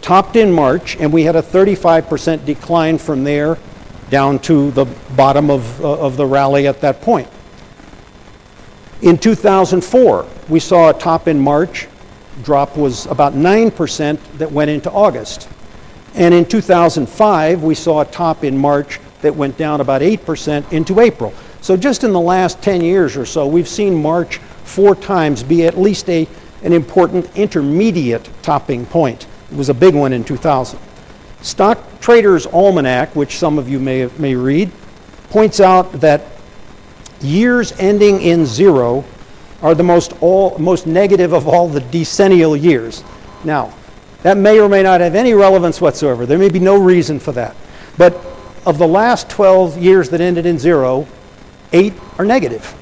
topped in March, and we had a 35% decline from there down to the bottom of the rally at that point. In 2004, we saw a top in March. Drop was about 9% that went into August. And in 2005, we saw a top in March that went down about 8% into April. So just in the last 10 years or so, we've seen March 4 times be at least an important intermediate topping point. It was a big one in 2000. Stock Trader's Almanac, which some of you may read, points out that years ending in 0 are the most negative of all the decennial years. Now, that may or may not have any relevance whatsoever. There may be no reason for that. But of the last 12 years that ended in 0, 8 are negative.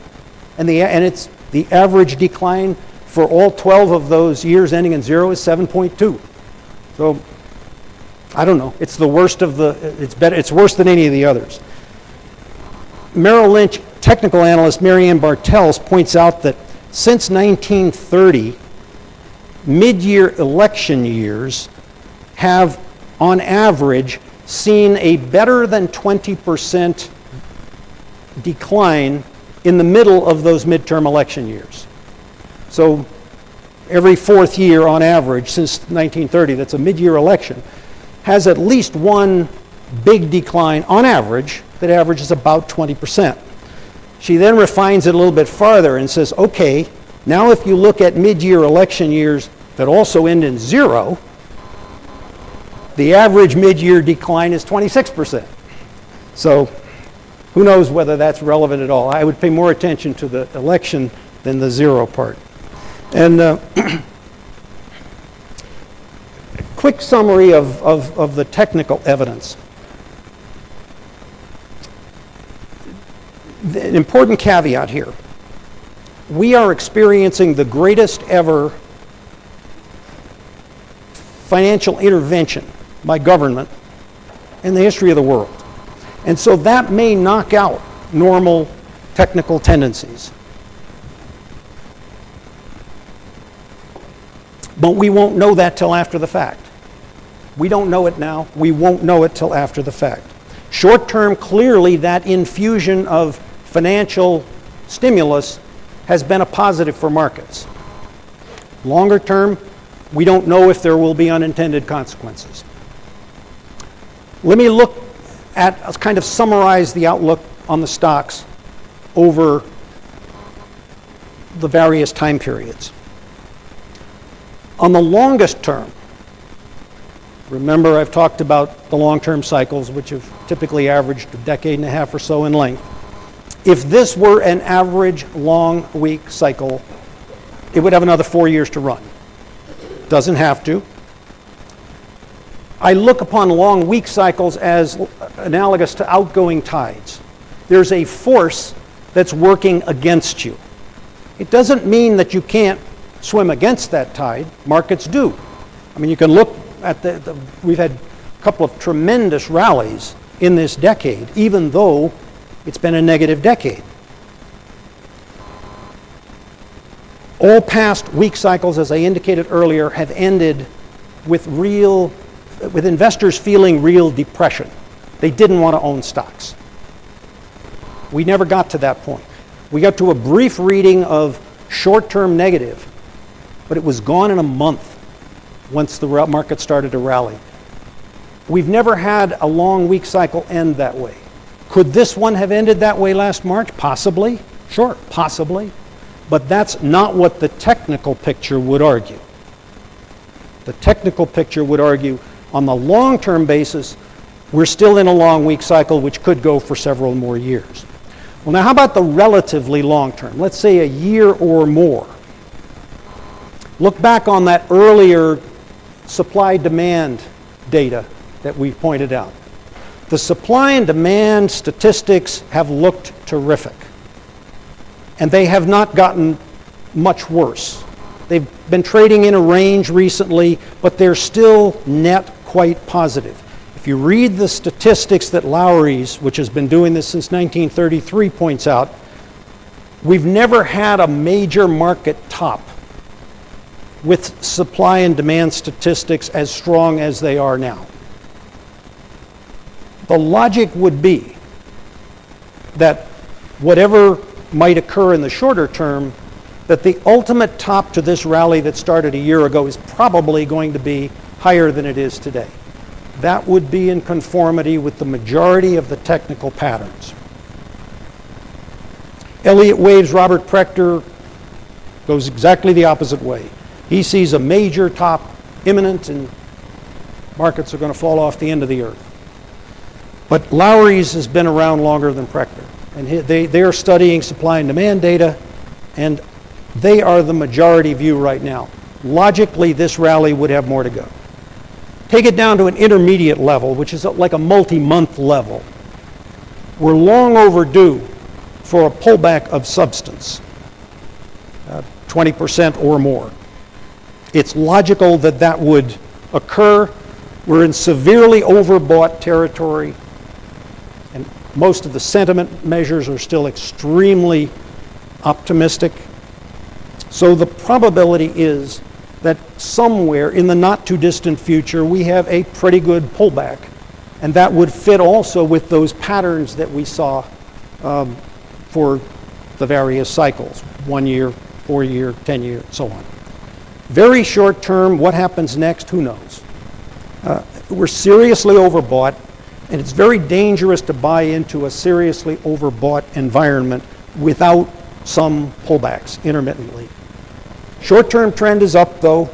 And it's the average decline for all 12 of those years ending in 0 is 7.2. So, I don't know. It's the worst of it's worse than any of the others. Merrill Lynch technical analyst Marianne Bartels points out that since 1930, mid-year election years have, on average, seen a better than 20% decline in the middle of those midterm election years. So every fourth year on average since 1930, that's a mid-year election, has at least one big decline on average that averages about 20%. She then refines it a little bit farther and says, okay, now if you look at mid-year election years that also end in 0, the average mid-year decline is 26%. So who knows whether that's relevant at all. I would pay more attention to the election than the 0 part. And quick summary of the technical evidence. An important caveat here. We are experiencing the greatest ever financial intervention by government in the history of the world. And so that may knock out normal technical tendencies. But we won't know that till after the fact. We don't know it now. We won't know it till after the fact. Short term, clearly that infusion of financial stimulus has been a positive for markets. Longer term, we don't know if there will be unintended consequences. Let me look at, kind of summarize the outlook on the stocks over the various time periods. On the longest term, remember I've talked about the long-term cycles, which have typically averaged a decade and a half or so in length. If this were an average long week cycle, it would have another 4 years to run. Doesn't have to. I look upon long week cycles as analogous to outgoing tides. There's a force that's working against you. It doesn't mean that you can't swim against that tide. Markets do. I mean, you can look at we've had a couple of tremendous rallies in this decade, even though it's been a negative decade. All past week cycles, as I indicated earlier, have ended with investors feeling real depression. They didn't want to own stocks. We never got to that point. We got to a brief reading of short-term negative, but it was gone in a month once the market started to rally. We've never had a long week cycle end that way. Could this one have ended that way last March? Possibly. Sure, possibly. But that's not what the technical picture would argue. The technical picture would argue on the long-term basis, we're still in a long week cycle which could go for several more years. Well, now how about the relatively long-term? Let's say a year or more. Look back on that earlier supply-demand data that we pointed out. The supply and demand statistics have looked terrific. And they have not gotten much worse. They've been trading in a range recently, but they're still net quite positive. If you read the statistics that Lowry's, which has been doing this since 1933, points out, we've never had a major market top with supply and demand statistics as strong as they are now. The logic would be that whatever might occur in the shorter term, that the ultimate top to this rally that started a year ago is probably going to be higher than it is today. That would be in conformity with the majority of the technical patterns. Elliott Wave's Robert Prechter goes exactly the opposite way. He sees a major top imminent and markets are going to fall off the end of the earth. But Lowry's has been around longer than Prechter. And they are studying supply and demand data, and they are the majority view right now. Logically, this rally would have more to go. Take it down to an intermediate level, which is like a multi-month level. We're long overdue for a pullback of substance, 20% or more. It's logical that that would occur. We're in severely overbought territory, and most of the sentiment measures are still extremely optimistic. So the probability is that somewhere in the not too distant future we have a pretty good pullback, and that would fit also with those patterns that we saw for the various cycles, 1 year, 4 year, 10 year, so on. Very short term, what happens next, who knows? We're seriously overbought, and it's very dangerous to buy into a seriously overbought environment without some pullbacks intermittently. Short-term trend is up, though.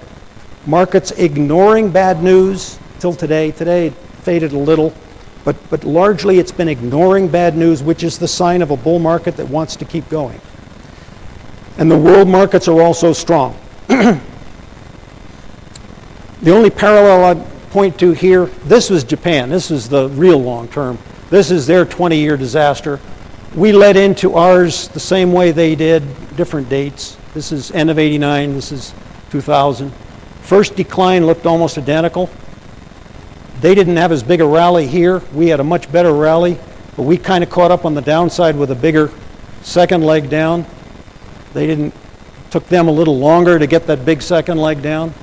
Markets ignoring bad news till today. Today it faded a little, but largely it's been ignoring bad news, which is the sign of a bull market that wants to keep going. And the world markets are also strong. The only parallel I'd point to here, this was Japan. This is the real long term. This is their 20-year disaster. We led into ours the same way they did, different dates. This is end of 89, this is 2000. First decline looked almost identical. They didn't have as big a rally here. We had a much better rally, but we kind of caught up on the downside with a bigger second leg down. Took them a little longer to get that big second leg down.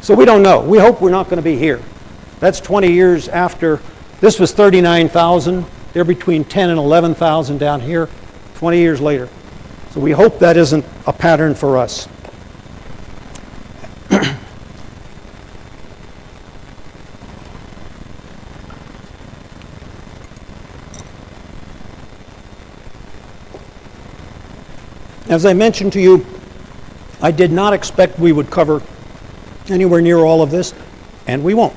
So we don't know. We hope we're not going to be here. That's 20 years after. This was 39,000. They're between 10 and 11,000 down here, 20 years later. So we hope that isn't a pattern for us. As I mentioned to you, I did not expect we would cover anywhere near all of this, and we won't.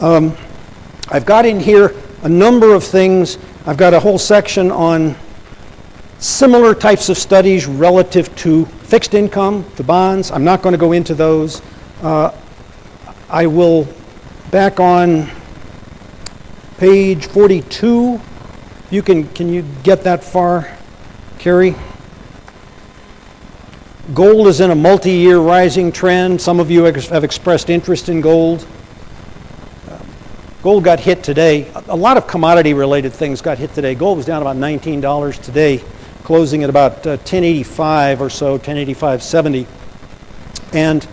I've got in here a number of things. I've got a whole section on similar types of studies relative to fixed income, to bonds. I'm not going to go into those. I will, back on page 42, can you get that far, Carrie? Gold is in a multi-year rising trend. Some of you have expressed interest in gold. Gold got hit today. A lot of commodity-related things got hit today. Gold was down about $19 today, closing at about 1085 or so, 1085.70. And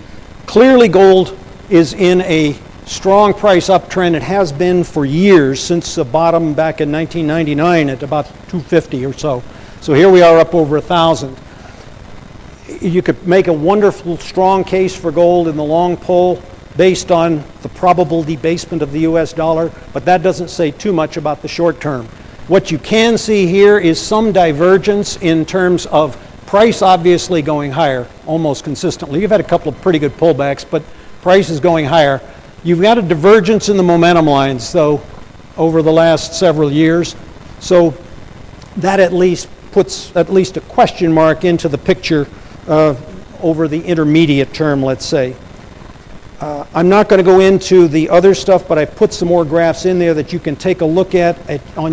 clearly gold is in a strong price uptrend. It has been for years, since the bottom back in 1999 at about 250 or so. So here we are up over 1,000. You could make a wonderful, strong case for gold in the long pull based on the probable debasement of the US dollar, but that doesn't say too much about the short term. What you can see here is some divergence in terms of price obviously going higher almost consistently. You've had a couple of pretty good pullbacks, but price is going higher. You've got a divergence in the momentum lines, though, over the last several years. So that at least puts at least a question mark into the picture over the intermediate term, let's say. I'm not going to go into the other stuff, but I put some more graphs in there that you can take a look at on your